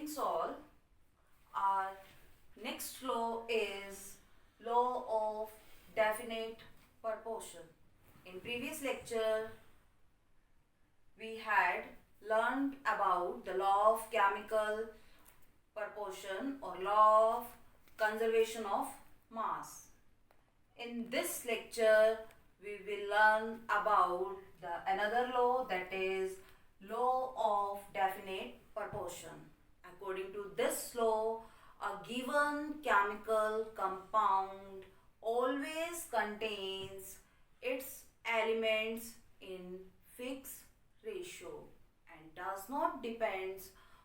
Greetings all. Our next law is law of definite proportion. In previous lecture, we had learned about the law of chemical proportion or law of conservation of mass. In this lecture, we will learn about another law, that is law of definite proportion. According to this law, a given chemical compound always contains its elements in fixed ratio and does not depend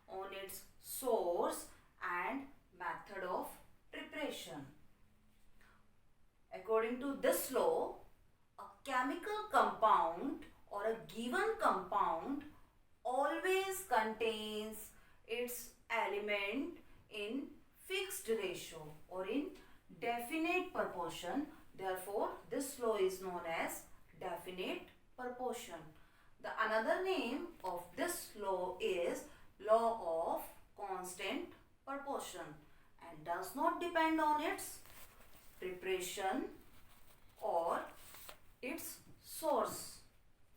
on its source and method of preparation. According to this law, a chemical compound or a given compound always contains its element in fixed ratio or in definite proportion. Therefore, this law is known as definite proportion. The another name of this law is law of constant proportion and does not depend on its preparation or its source.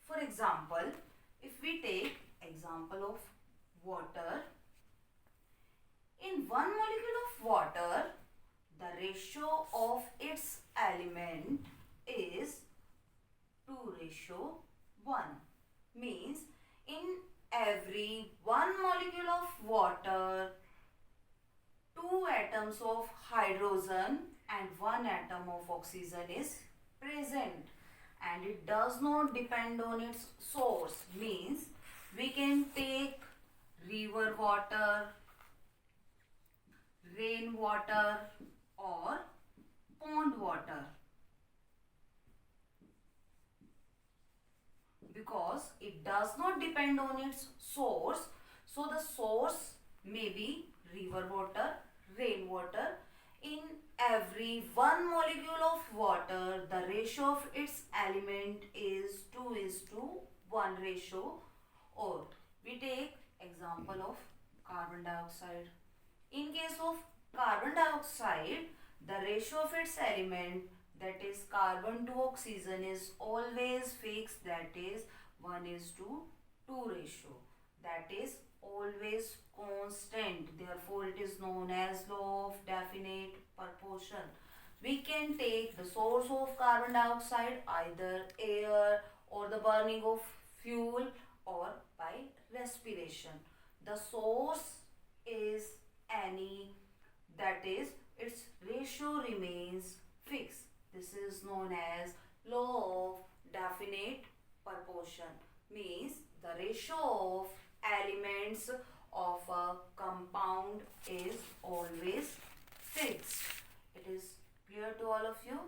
For example, if we take example of water, in one molecule of water, the ratio of its element is 2:1. Means in every one molecule of water, 2 atoms of hydrogen and 1 atom of oxygen is present, and it does not depend on its source. Means we can take river water, rain water or pond water, because it does not depend on its source. So the source may be river water, rain water. In every one molecule of water, the ratio of its element is 2:1 ratio. Or we take example of carbon dioxide. In case of carbon dioxide, the ratio of its element, that is carbon to oxygen, is always fixed, that is 1:2 ratio. That is always constant. Therefore, it is known as law of definite proportion. We can take the source of carbon dioxide, either air or the burning of fuel or by respiration. The source is any, that is its ratio remains fixed. This is known as law of definite proportion. Means the ratio of elements of a compound is always fixed. It is clear to all of you?